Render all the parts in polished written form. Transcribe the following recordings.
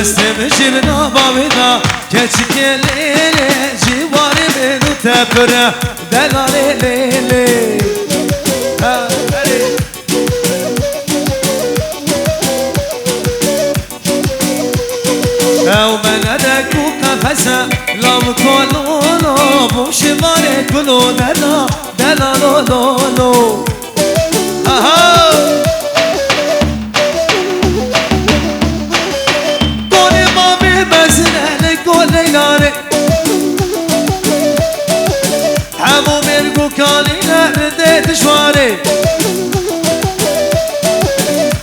دستم جبنا بابنا keçik elini civarı beni tepere delale lele ha hadi او من ادك قفسه لام كلونو بو شماره كلو دلا دلا لو لو لو اها قولي ما بمزنه قولي ناري حمو مرقو كالي نردت شواري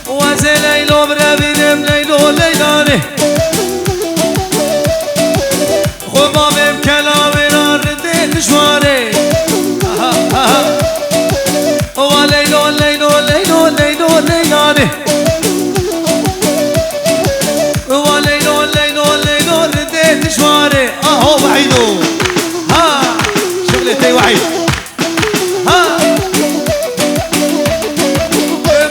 وزي ليلو بربينم ليلو ليلاني خبابم كلامي نردت شواري وليلو ليلو ليلو ليلو ليلاني وليلو ليلو ليلو ردت شواري اهو وعيدو ها شغلتي وعيد ها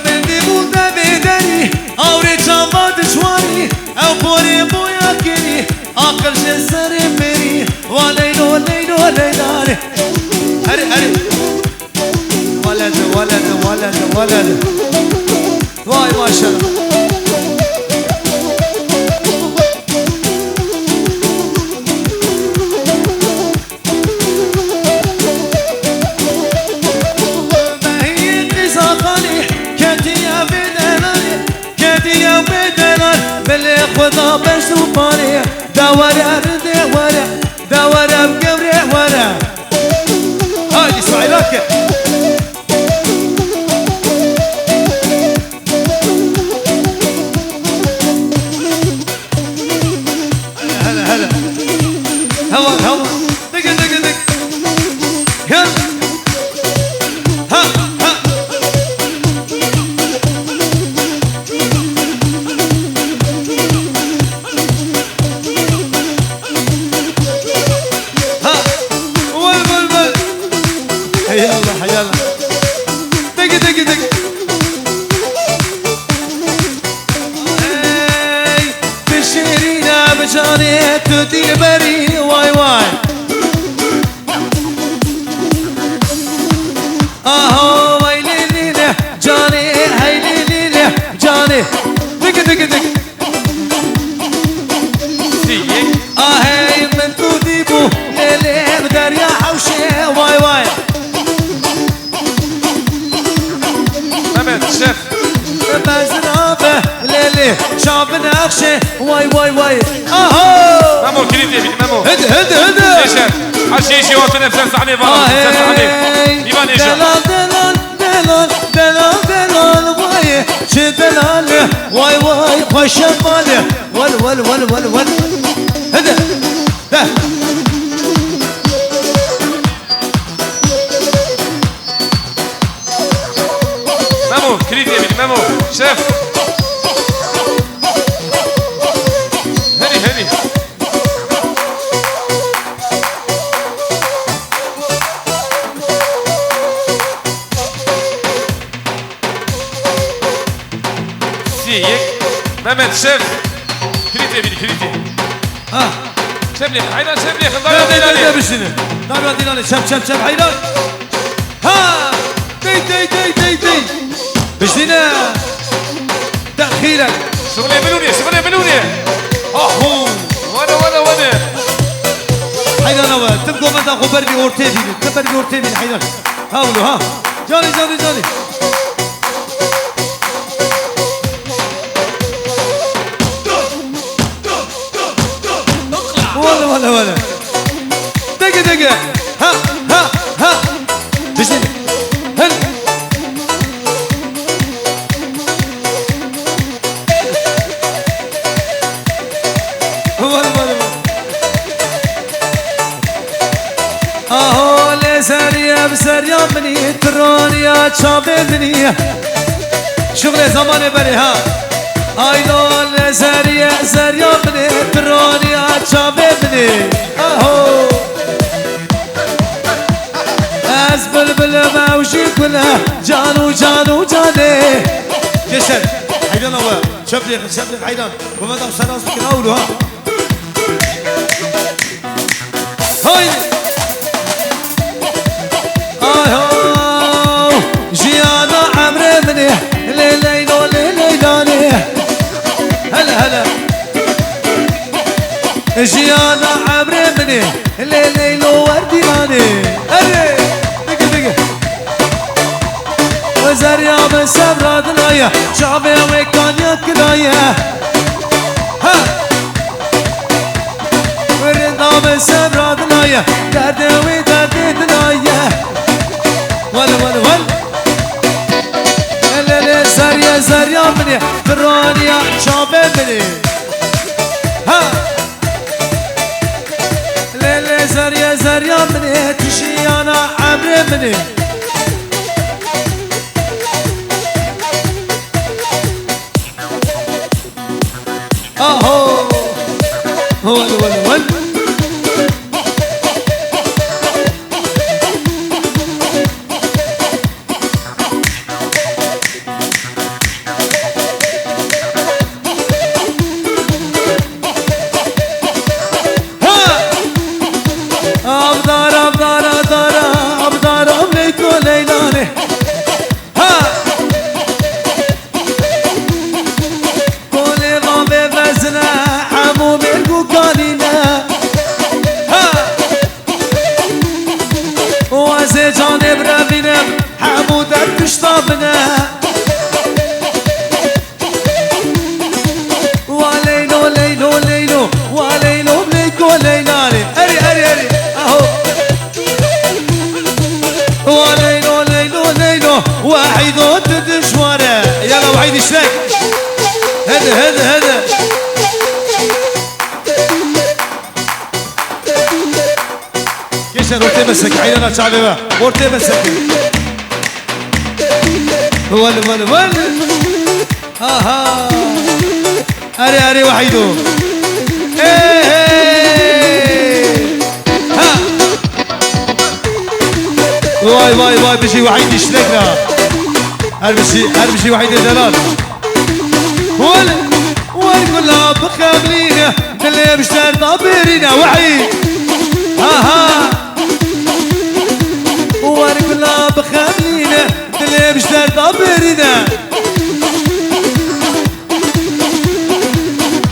من دي بودا بدني اوري جامد شواري او بوري بويا كيري اخر جسر مري وليلو ليلو ليلاني هري هري ولد ولد ولد ولد واي ما شاء الله خدا بشتو باري دورة دورة دورة بقبري ورا هاي اسماعيلات هلا هلا هوا هوا دق دق دق يلا ها ها يلا يلا دق دق دق اي بشيرينا بجاني تدي بري واي واي اهو ويلي ليلي جاني هاي ليلي جاني دق دق دق اهي من تديبو ليلي بدريا حوشي واي واي شيف بزرابه ليلي شعب نقشه واي واي واي اهو مامو كريدي مامو هد هد هد شيف حشيشي وطن فلس عليه فلس عليه يبان ايش دلال دلال دلال دلال دلال واي شي دلال واي واي خوش بالي ول ول ول ول ول هد ده مامو كريدي مامو شيف هني هني سيك مامد شيف كريدي كريدي ها شبلي عينا شبلي خضار دلال دلال دلال شب شب شب عينا ها دي دي دي دي دي بجدنا تأخيرك شغلي بلوني اهو وانا حيدر نوا تبقوا مدى خبر بي اورتيبي تبقى بي اورتيبي حيدر حاولوا ها جاني جاني جاني ولا دقة ها بجدنا هل اهو لسريا بسريا مني ترونيا تشابني شغل زمان بري ها ايدو لسريا سريا مني ترونيا تشابني اهو از بلبل موجي كلها جانو جانو جاني جسد حيدنا شبلي حيدان وما دام سراس بك اولو ها هاي هاو جيانا عمري مني ليلينو ليليلاني هلا جيانا عمري مني ليلينو وردياني هلي دقي وزريا بسبرا دنايا شعبي وكان يكلايا ها ورنا بسبرا دنايا دردي ودردي دنايا ول للي زريا مني فرانيا شعبي مني ها للي زريا مني تشيانا عمري مني اهو ول ابدار امليكو ليلاني ها كوني ضابي بزنا عمو ملكو كانينا ها وازي جانب رافينا حمو دركش طابنا وليلو مليكو ليلاني اري اهو وليلو واحد ودد شوارع يلا وعيد اشتاك هذا كيشن ورتي مسك عيننا شعبي ورتي مسك ول ها اري وحيدو ها واي بشي وحيد يشتكنا هربشي وحيد الدلال والكلها بخاملينا اللي بشتر طابرينا وحيد ها والكلها بخاملينا اللي بشتر طابرينا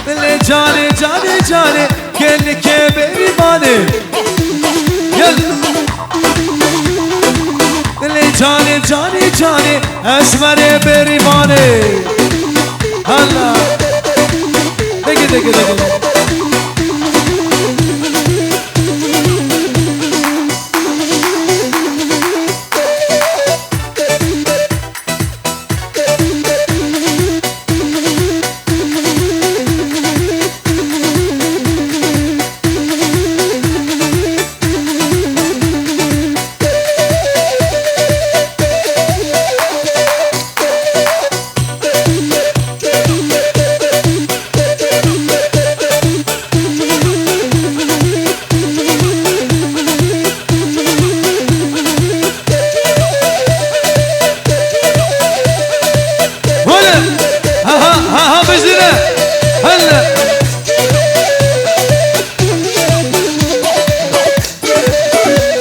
اللي جاني كل كبيري ماني يلا اللي جاني اسمري بريماني هلا دقي ها بجدنا هلا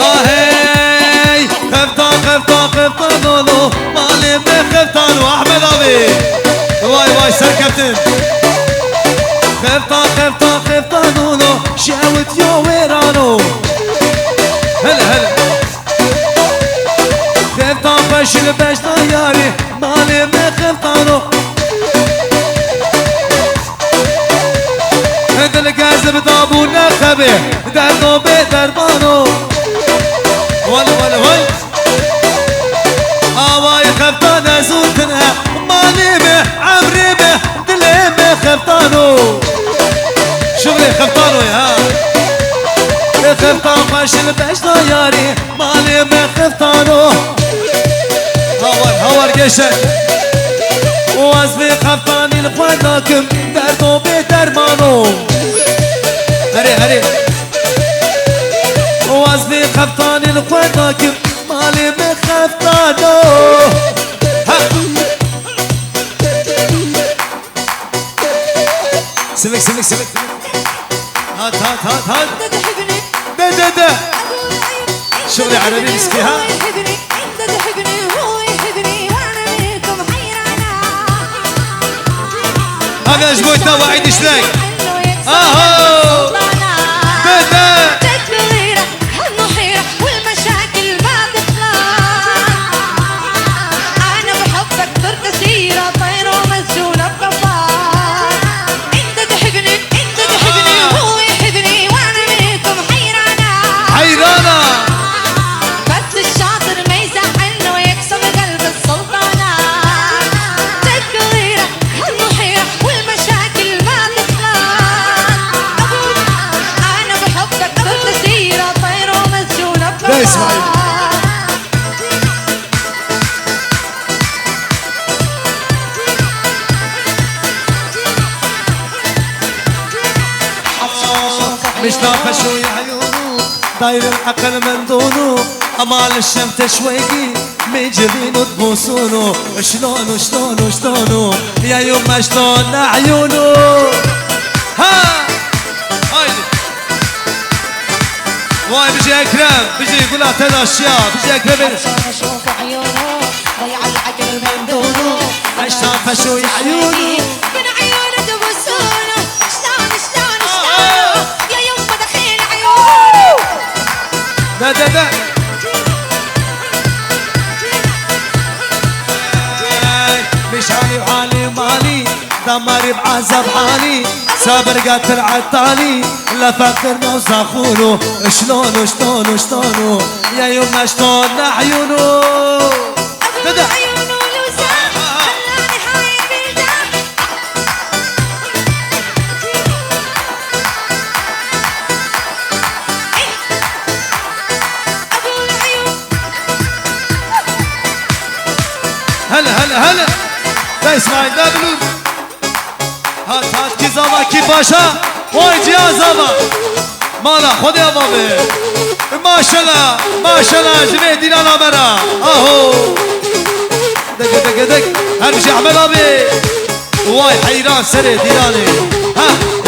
هاي خفتان لولو مالي بخفتان واحمد ابي واي سر كابتن خفتان لولو شاوت يو ويرانو هلا خفتان بشل طياري مالي بخفتانو الكازب طابونا خبي دردو بدربانو ول اواي خفتان زوتنا مالي به عمري به دلي به خفتانو شغلي خفتانو يا خفتان فاشل باش طياري مالي به خفتانو هور قشك وازبي خفتاني لخواناكم دردو بدربانو هري وازبي خفتاني لخواناكم مالي بخفتانو سمك سمك سمك هات هات هات هات انت تحبني ده شغلي عربي مسكي ها يحبني انت تحبني وهو يحبني وانا بيكم حيرانة هذا جبوتنا واعد شلاك اهو ده تكبيرة هالمحيرة والمشاكل ما تخلص انا بحبك صرت سيرة طير ومسجونة بقفار انت تحبني وهو يحبني وانا بيكم حيرانة حيرانة بس الشاطر ما يزعلنا ويكسب قلب السلطانة تكبيرة هالمحيرة والمشاكل ما تخلص انا بحبك صرت سيرة طير ومسجونة لا اسمعي. مش نافع شوي عيونه داير العقل من دونه امال الشم تشويقي من جبينه تبوسونه شلونه شلونه شلونه يا يما شلون عيونه ها هايدي واي بيجي اكرم بيجي يقول لها ثلاث اشياء بيجي اكرم اشوف عيونه ضيع العقل من دونه مش نافع شوي عيونه من عيونه تبوسونه شلون يا يما دخيل عيونه ده مش عالي وعالي مالي دمري بعذاب حالي صابر قاتل عالتالي لا فاكرنا وزاخونه شلونه شلونه شلونه يا يما شلون عيونه ده عيونه لوسان خلاني حاير بالجاه ابو العيون هلا لا اسمعي لا بلوز هات كي زاما كي باشا وايد يا زاما مالا خذ يا بابي ما شاء الله جميع دينا مرا اهو دق همشي احمد ابي واي حيران سري ديراني ها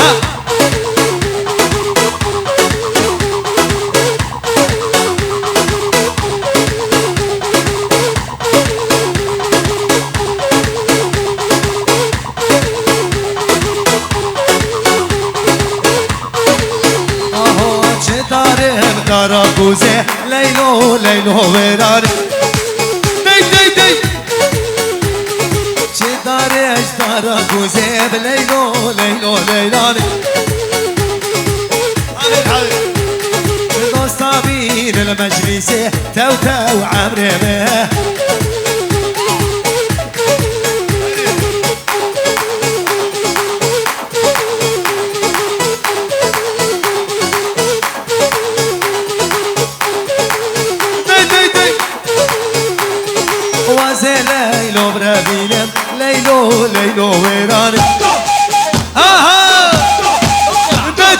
كاراكوزي ليلو ويراني دي شداري اشتراكوزي بليلو ليلاني حبيب دوستابين المجلسي تو عمري به ليلو برابيلم ليلو ويراني ها ده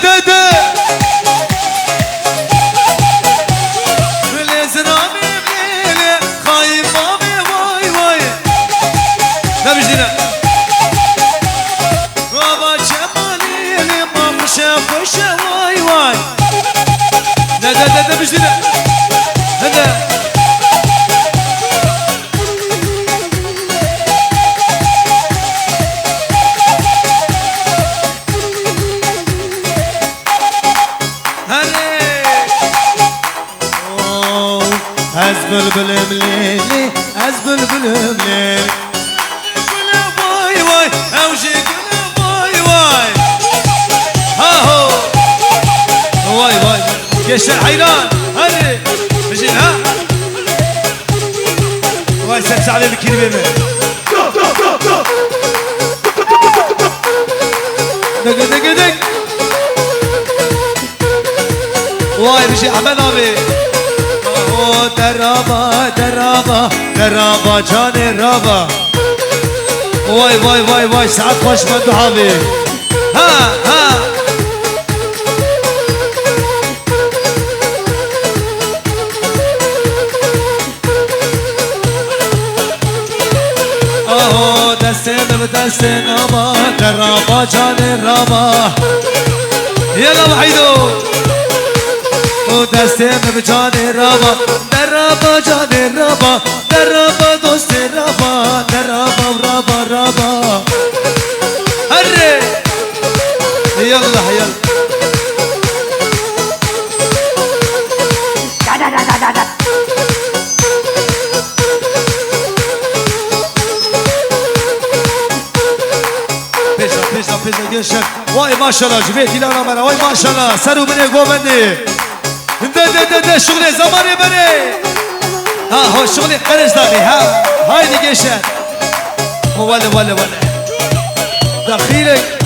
بالازرامي بليلي خايف بابي واي ده مش دينا بابا شمالي ما مشافش واي ده مش دينا ده بلبل مليلي بلبل مليلي واي اوجي واي ها هو واي كيش الحيران هني بجي ها واي سبسع علي بكلمة دق واي بجي احمد ابي درابا جاني رابا واي ساعات خوش من حبيب ها دستين ابا درابا جان الرابا يلا وحيدو ودستم بجان الرابا درابا جان الرابا درابا دوست الرابا درابا ورابا رابا هري يلا يلا بيزا جيشك واي ما شاء الله جبيتي لا مرة واي ما شاء الله سرو مني قومني ده شغلي زماني بني ها هو شغلي قرش داني ها هايدي جيشك ولا دخيلك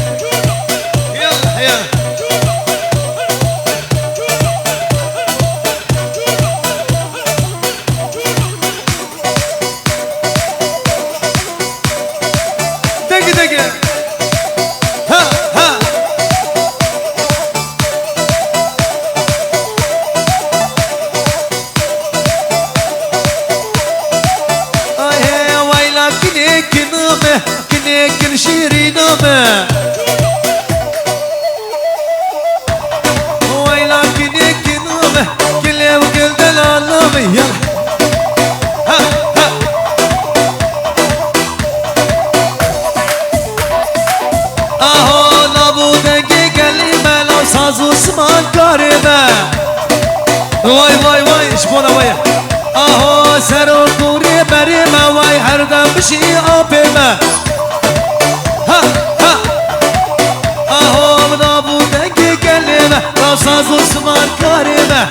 يلا يلا دقيقة كل شيري نومه ويلا كنيك نومه كل يوم كل دلال نومه يلا ها ها اهو لابودنگی کلمه لو سازو سمان کارمه وای اشبونا وای اهو سرو کوری برمه وای هر دم بشی آبمه ساز عثمان كريمه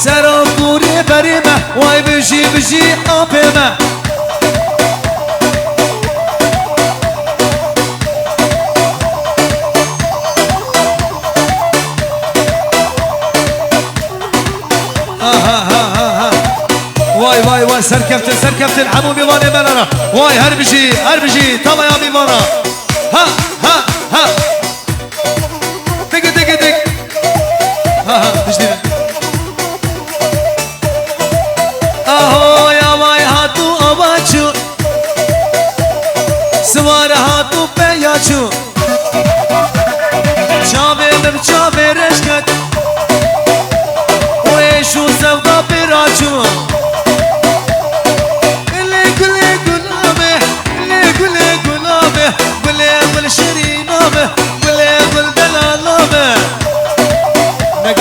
سرا كوري بريمه واي بجي آبمه واي سركبت الحمو بيواني بلنا واي هربجي طبعا يا بيوانا ها دق ها تجديد اهو يا واي هاتو اباچو سوار هاتو بياچو چاوه رشکت ويشو سودا براچو شرينامه ولا يقول دلالامه دق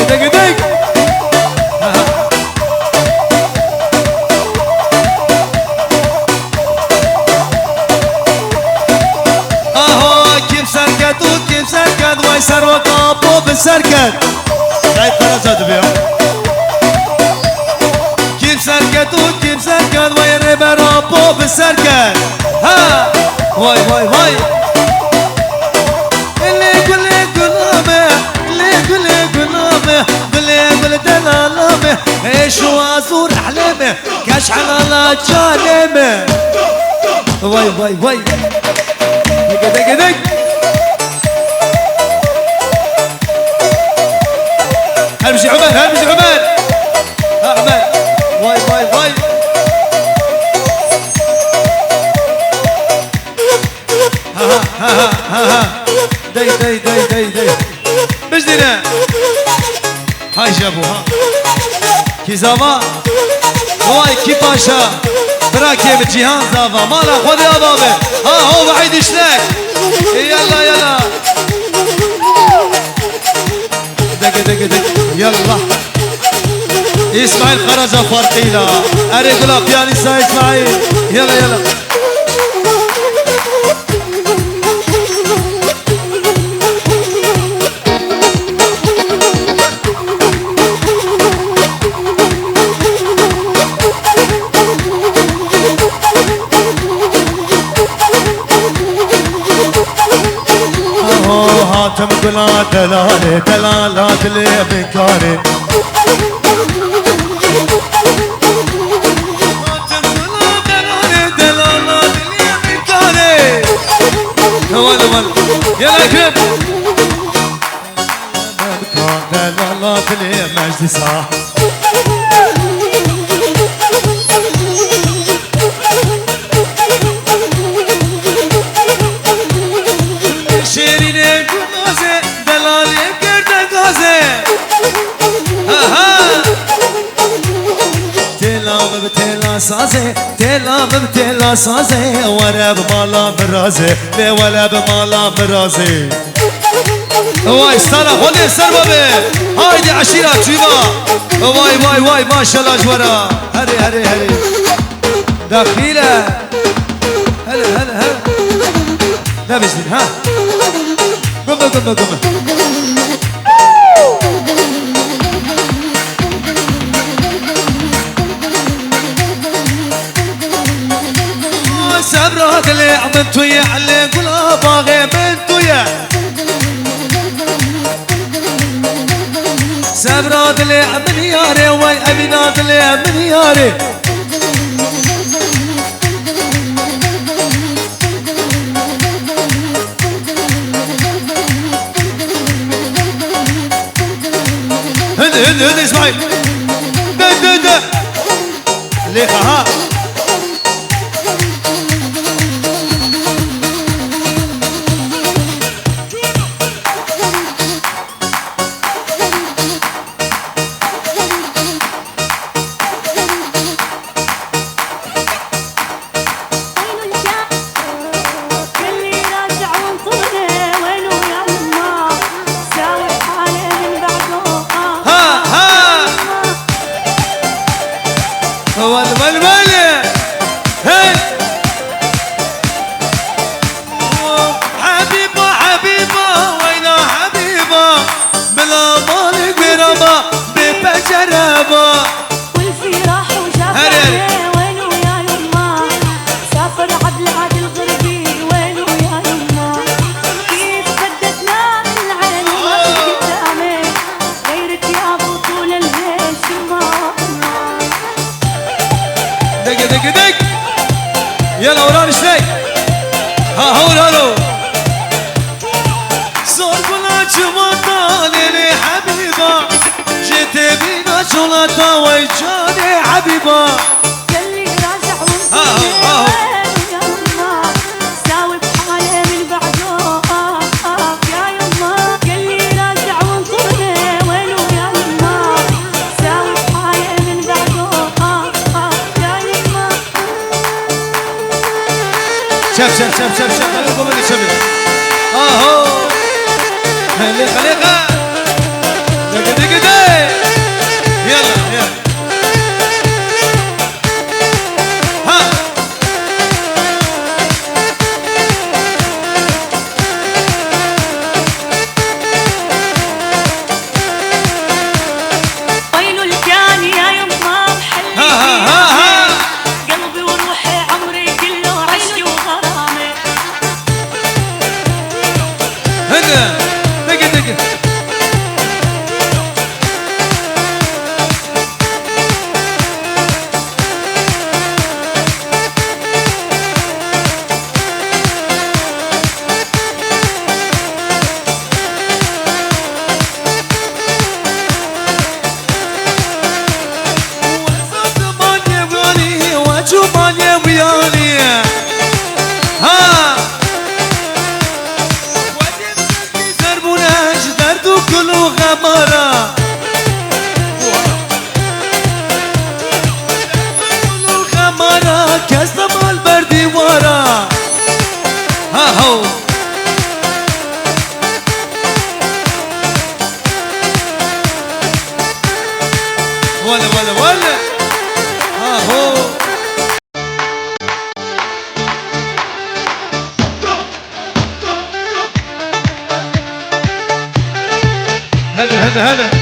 اهو كيف سركت واي سروا كابو بسركت هاي فرزات بيهم كيف سركت واي ريبرابو بسركت ها واي قل دلالمه ايشو ازور احلامه كاش على جانمه واي دق همشي عماد احمد واي ها دي بجدنا هاي جابوها كيزافا واي كي باشا براكي بجيهان زافا مالا خذ يا بابا ها هو بعيد شنك يلا دق يلا اسماعيل خرج فرقينا اريقلا بيانيستا اسماعيل يلا هاتم قلا دلالات اللي بكاري هاتم قلا دلالات اللي بكاري ولا يلا كريم دلالات اللي مجلسها ولا سازه ولا بمالا مرازه لي ولا بمالا مرازه واي استنى خلي السر بابي هايدي عشيرة تشيما واي واي واي ما شاء الله جورا هري هري هري دخيلة هلا هلا هلا لا بجدين ها قم قم قم سبرات اللي عملتو يا علي قول باغي منتو يا سبرات اللي عمل ياري واي ابنات اللي عمل ياري هدي اسمعي ده ليخا ها دق يلا وراني شوي ها هول هلو صار بلا جماطة ليلي حبيبة جيت بينا جلاطة ويجاني حبيبة يلي راجع وانطلع يا يما ساوي بحالي من بعده يا يما يلي راجع وانطلع وينو يا يما ساوي بحالي من بعده يا يما شف خليكم اللي شبه اهو خليقة دق يلا ها وينو الكان يا يما محلي قلبي وروحي عمري كله عشقي وغرامي هنا دق وجماني وياني ها دربوناش دردو كله غمارة كله غمارة كسم البردي ورا ها هو ولا ها هو هلا ده هدى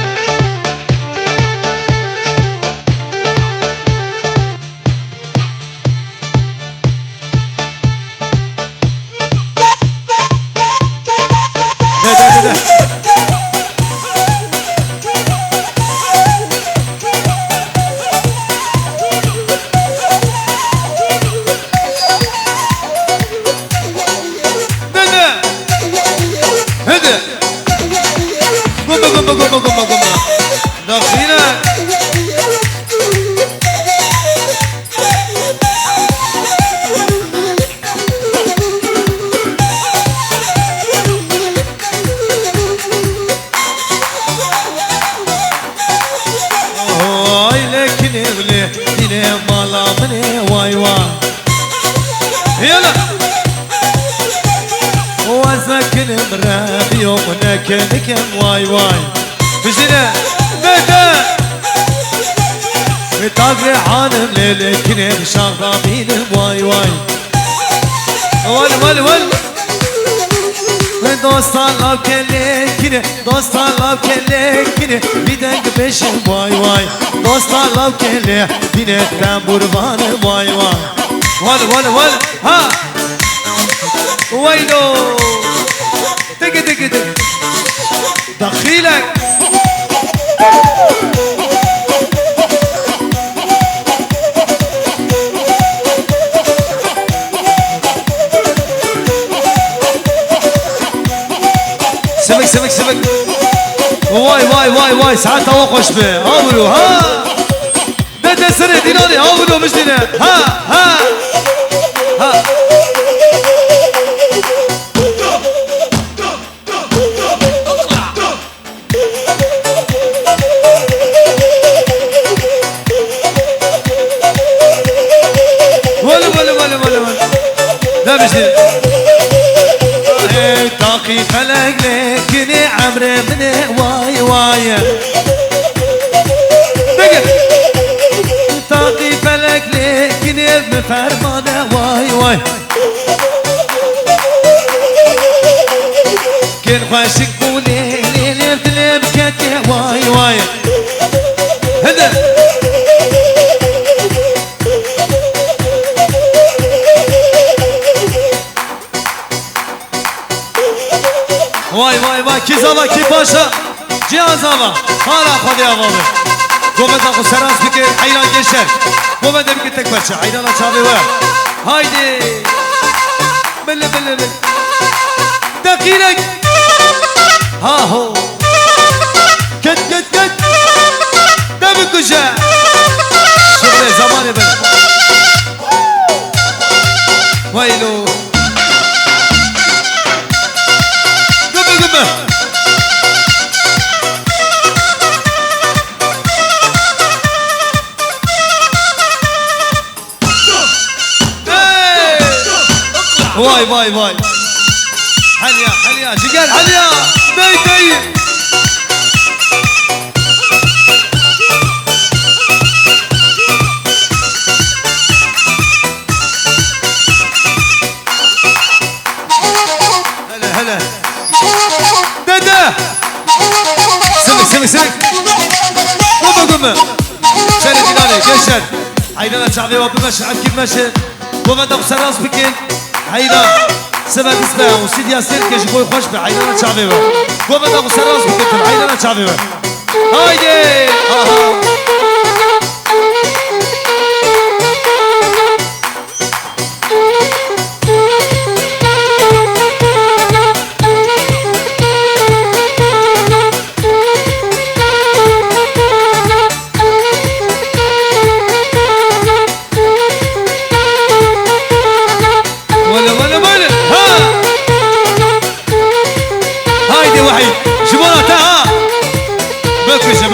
قم دخينا واي لكني ولي ديني مالا مني واي واي مكن مراب يومنا كنكم واي واي بجنا متى بتاقري عالم ليلكني بشغامين واي واي ول دوستان لاب كلكني دوستان لاب كلكني بدك بش واي واي دوستان لاب كلي دينك تنبوربان واي واي ول ها وينو تك دخيلك سمك واي ساعات توقش به هاولو ها ده سنة ديناري هاولو مش دينار ها ولا لا مش دينار طاقي فلق لكني عمري من واي طاقي فلق لكني بفرمانه واي كن خوشك بولي ليلي بلي بكتي واي هذا واي کی زاوا کی باشا جیان زاوا حالا خودی آقابه گومد آقو سراز بکر حیران گشتر گومد بکر تک بچه حیران چاوه و هایده بله دقیقک ها هو کت دم کجا شغل زمان بله ویلو واي حليا جيجان حليا داي هلا دادا سمك قوم شاري ديناري جيشن عيدنا شعبي وبمشي عكي مشي قوم دق سراس بكين حيران سبب اسمه وسيد ياسين كيش بوي خوش بعيدنا شعبي قوم دق سراس بكين عيدنا شعبي هايدي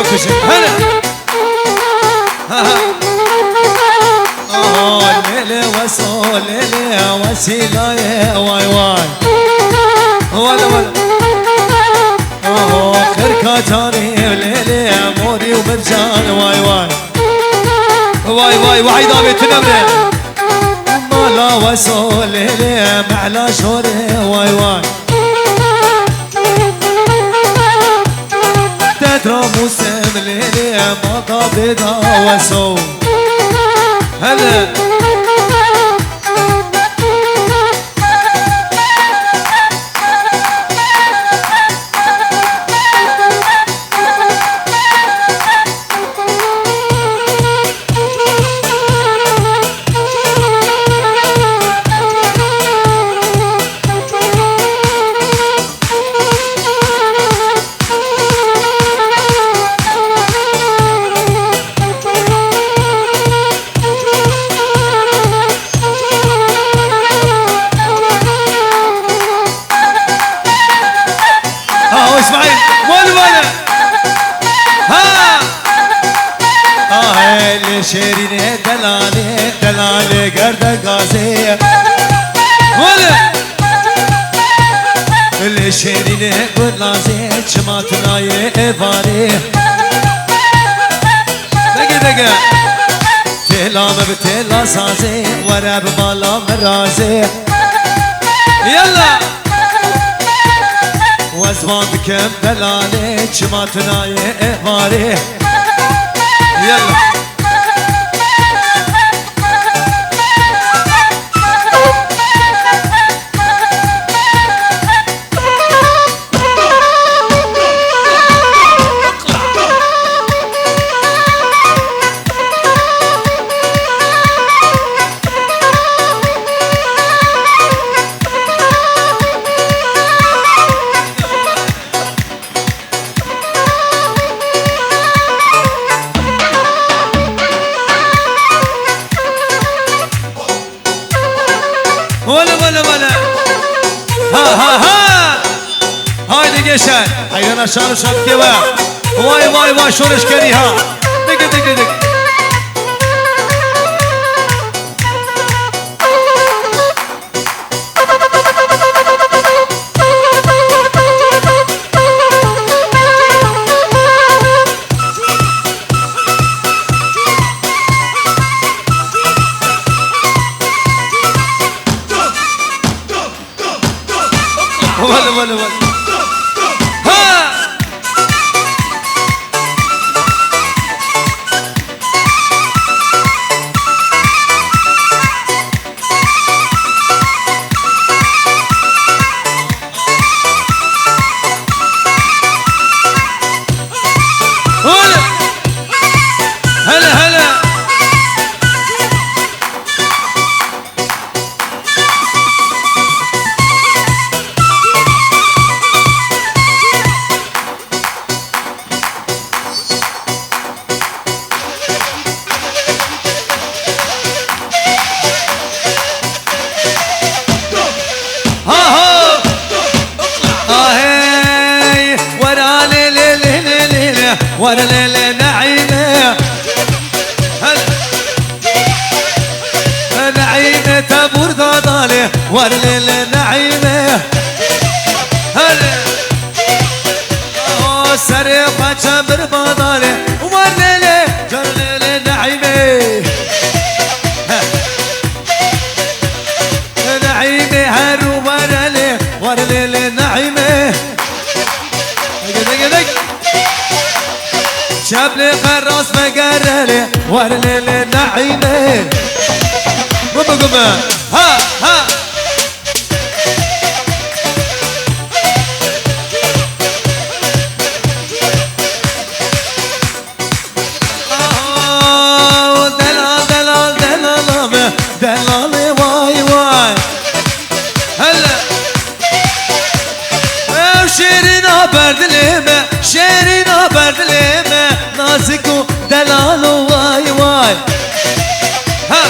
بكوشة هلا ليلي وصول ليلي وسيلة واي ولا كركاتاني ليلي موري ومرجان واي وعيدا بيتنمري مالا وصول ليلي معلا شوري واي تدرى موسم ليلي مطا بيضا وسو هلا شيرين دلالي قرد قاسي ولا عيني قلازي شماتناي إباري دقة تهلا بتهلا سازي ورا بمالا مرازي يلا وزمان بكم دلالي شماتناي إباري يلا ولا ها هايدي جيشان حيانا شانو شان كيوا واي شورش كريها دق ولا ها هلا ورا ليلة نعيمة نعيمة تبور ضالة ورا ليلة نعيمة هلا سريقة شمر بضالة ورا ليلة جر ليلة نعيمة نعيمة هرو ورا ليلة نعيمة دق شابلي خراس مقرري ورا ليلة نعيمة قم ها دلالي واي هلا شيرينا بردليمة شيرينا بردليمة نازكو دلالو واي ها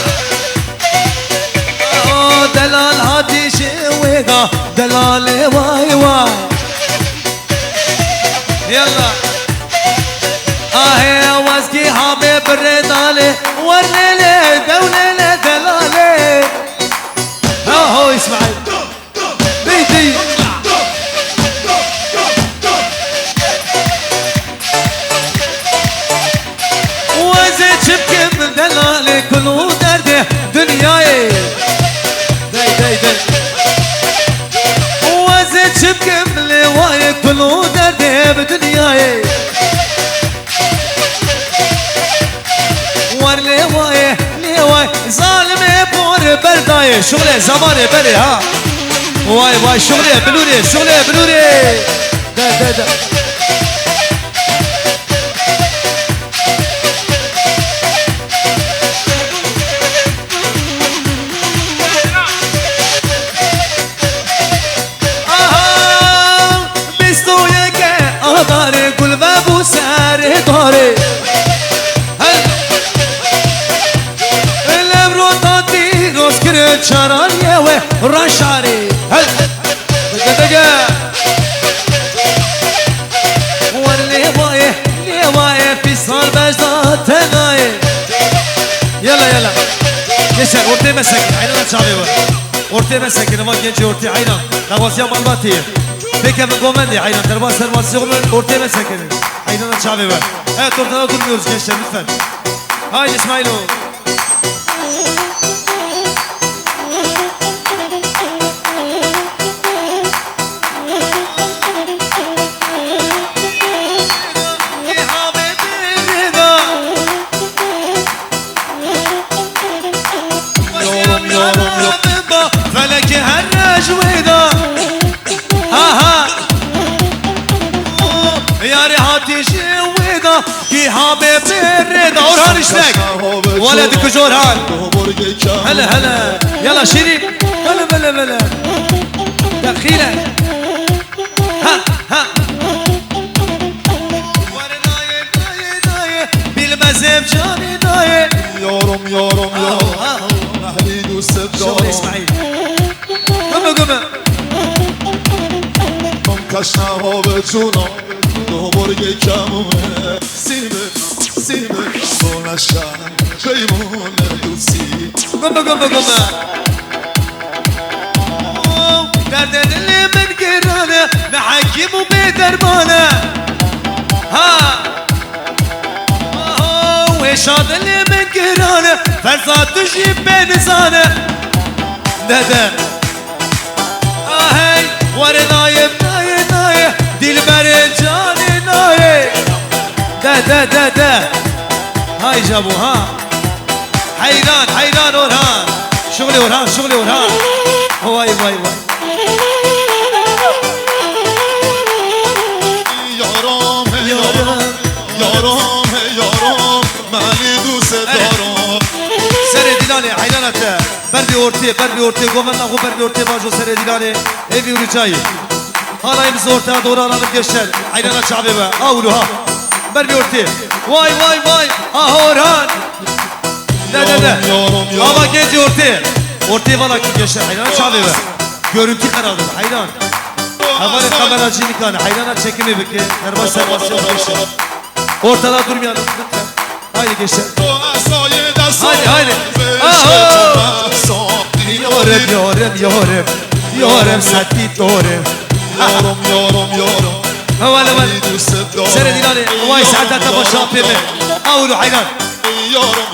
دلال هاتي شويقة دلالي واي يلا واسكي حامي بردالي ورليلي دوليلي دلالي هو اسمعي بيتي شبكي من دلالي كله درده دنياي دي وزيد شبكي من لواي كله درده بدنياي ور لواي ظالمي بور برداي شغلي زماني بري ها واي شغلي بلوري ده داري قل بابو ساري داري الامرو تاتي روز كريت شاران يوي رشاري دقا ورلي واي في صار بجداد تناي يلا يسر ورتي مسك عينا شعبي ورتي مسك نما جنجي ورتي عينا نوازيا مالباتي Peki ben gomendi aynen terba serması yok mu? Ortaya ben sekerim. Aynen çabe ver. Evet ortada durmuyoruz gençler lütfen. Haydi İsmail oğul. فلك هالراج ويدا ها ها يا ريحاتي شويدا كي حبيب الرضا اورهان اشتاق ولدك جورهان هلا هلا يلا شيرين هلا بلا بلا دخيلة ها ها بالمزيب جاني نايه يارم يارم يارم اهلي دوست شغل دارم اسماعيل قمه قمه کشنه ها به جونا دوباره کمونه سیمه سیمه دونشن پیمون دوستی قمه قمه قمه درد دل من گرانه نحكيم بدربانه ها وشاد اللي من قرانه فرزات تجيب بنزانه دادا هاي ورا نايم نايه نايه دل برجاني نايه دا هاي جابوا ها حيران حيران اورهان شغلي اورهان شغلي اورهان واي واي واي یارم یارم یارم یارم منی دوست دارم سر دیلانه حیرانته بردی اورتی گومن نخو بردی اورتی باجو سر دیلانه ایوی ورچایی حالا امز اورتا دورا آنم گشتر حیرانه شعبه با آولو ها بردی اورتی وای وای وای آهوران نه ama genci ortaya valla ki gençler hayran çalıyor görüntü karardı hayran havale kameracılık hani hayrana çekimi bekle nerbaş servasyon gençler ortada durmayalım lütfen haydi gençler haydi haydi yorem satti yorem یارم havale var دوست دارم seyredilani vay saadete başı apemi avulu hayran یارم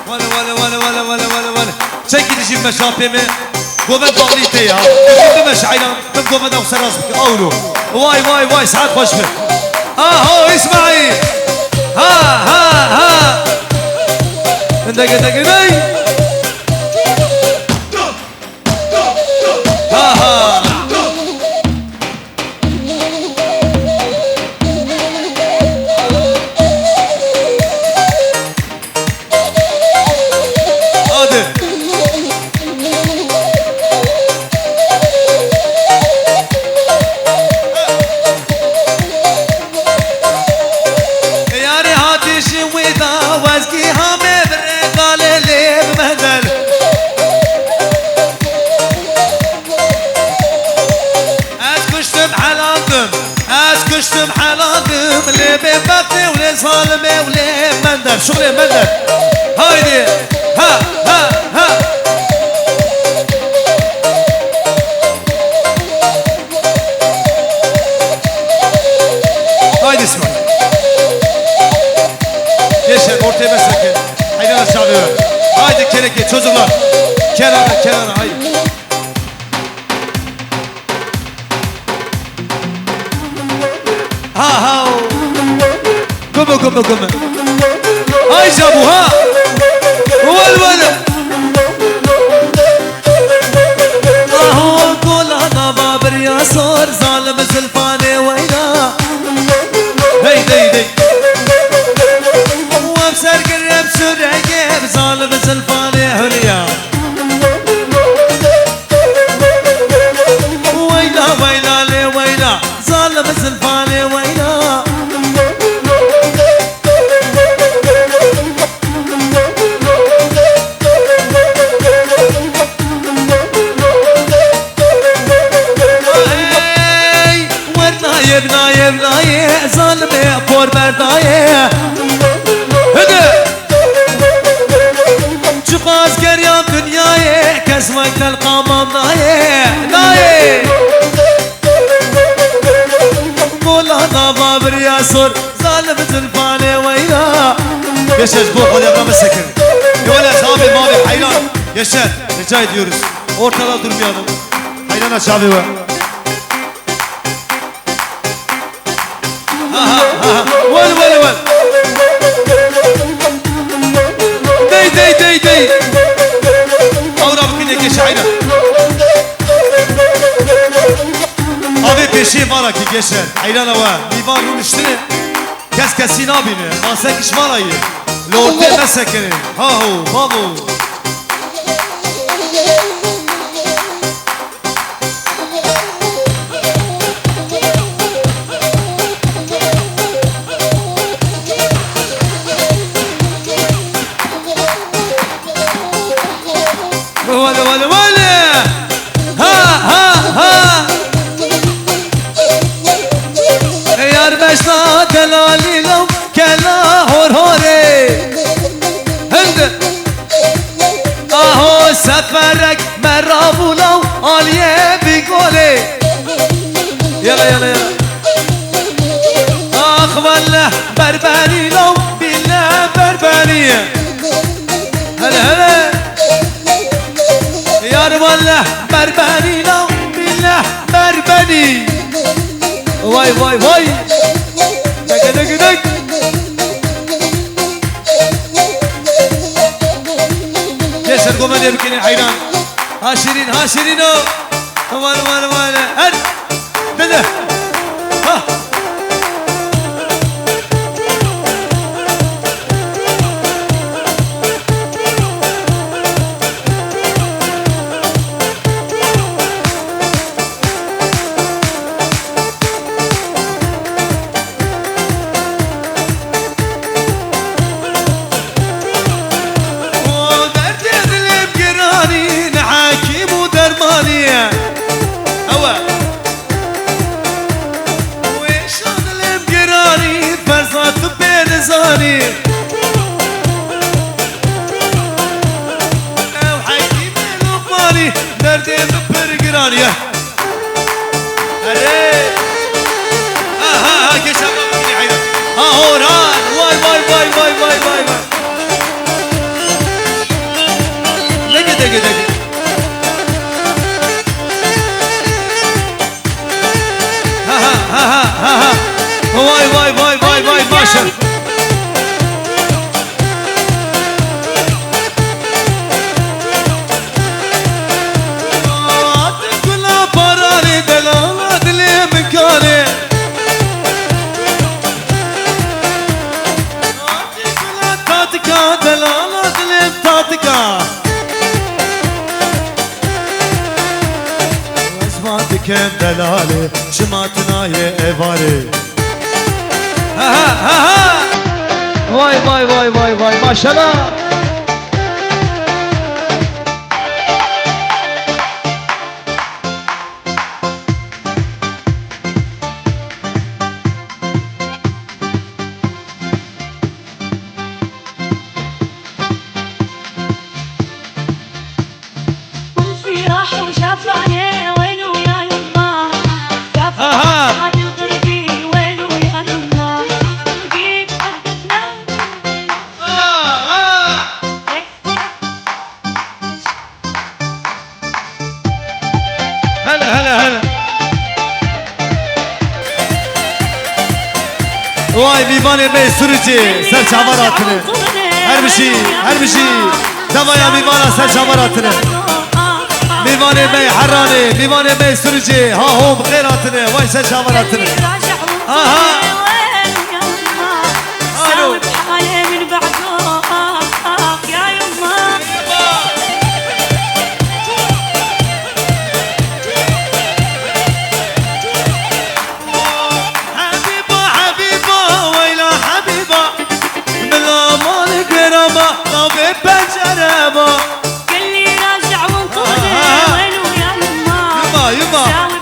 ولا çek gidişim meşapemi Gomen bağlıydı ya Şimdi meşaylan Tüm gomen avsa razbık Avlu Vay saat hoş bir Aho İsmail Ha Dege ney Ha Hadi Yari hatişi veda Vazki hame bregale lev mehder Az kuştum haladım Lebe bakti ve le zalime ve le mender Şuraya mender Haydi Ha Haydi İsmail Geçer ortaya mesleki Haydi aşağıya Haydi kereke çocuklar Kenara haydi Ha Gumu Hay Cabu ha Vel Aho kolana babir ya sor Zalim zülfane veyna Hey Vab sergirem süreyim Zalim zülfane hülya Veyna le veyna Zalim zülfane veyna Naye zalime por berdaye Hadi Çık azger ya dünyaya اسمك القمم نايه قول هذا بابر يا سور ظالم زلفاني ويلا يا شاد بوق ولا يبقى مسكن يا ولا şabi mavi hayran Yaşar rica ediyoruz ortada durmayalım hayrana şabi var ول دي اورا بكده geç hayran abi peşi var ki geçer hayrana var divanın üstüne kes abine masek iş var ayı lorte mesekeni ha ho babu ولا ها يار بشنا دلالي لو كلا هوري هند اهو سفرك مرابو لو عليه بيقولي يلا اخ والله بربري لو بالله بربري هلا يار والله بربري لو بالله بربري واي دق يسر قومن يبكيني حيران هاشرين وانا هل بده ها او حكيم لقماني دردي ببرقراني اري ها كيش ابغى عينك ها هوران واي دق ها واي باشا كم دلالي شماتنا يا ايفاري ها واي ما شاء الله في راح وشافني هلا واي بيباني بي سوريتي سر شعبراتنا هربشي دما يا بيبانا سر شعبراتنا بيباني بي حراني بيباني بي سوريتي ها هو بغيراتنا واي سر شعبراتنا الو من بعدك يا يما يما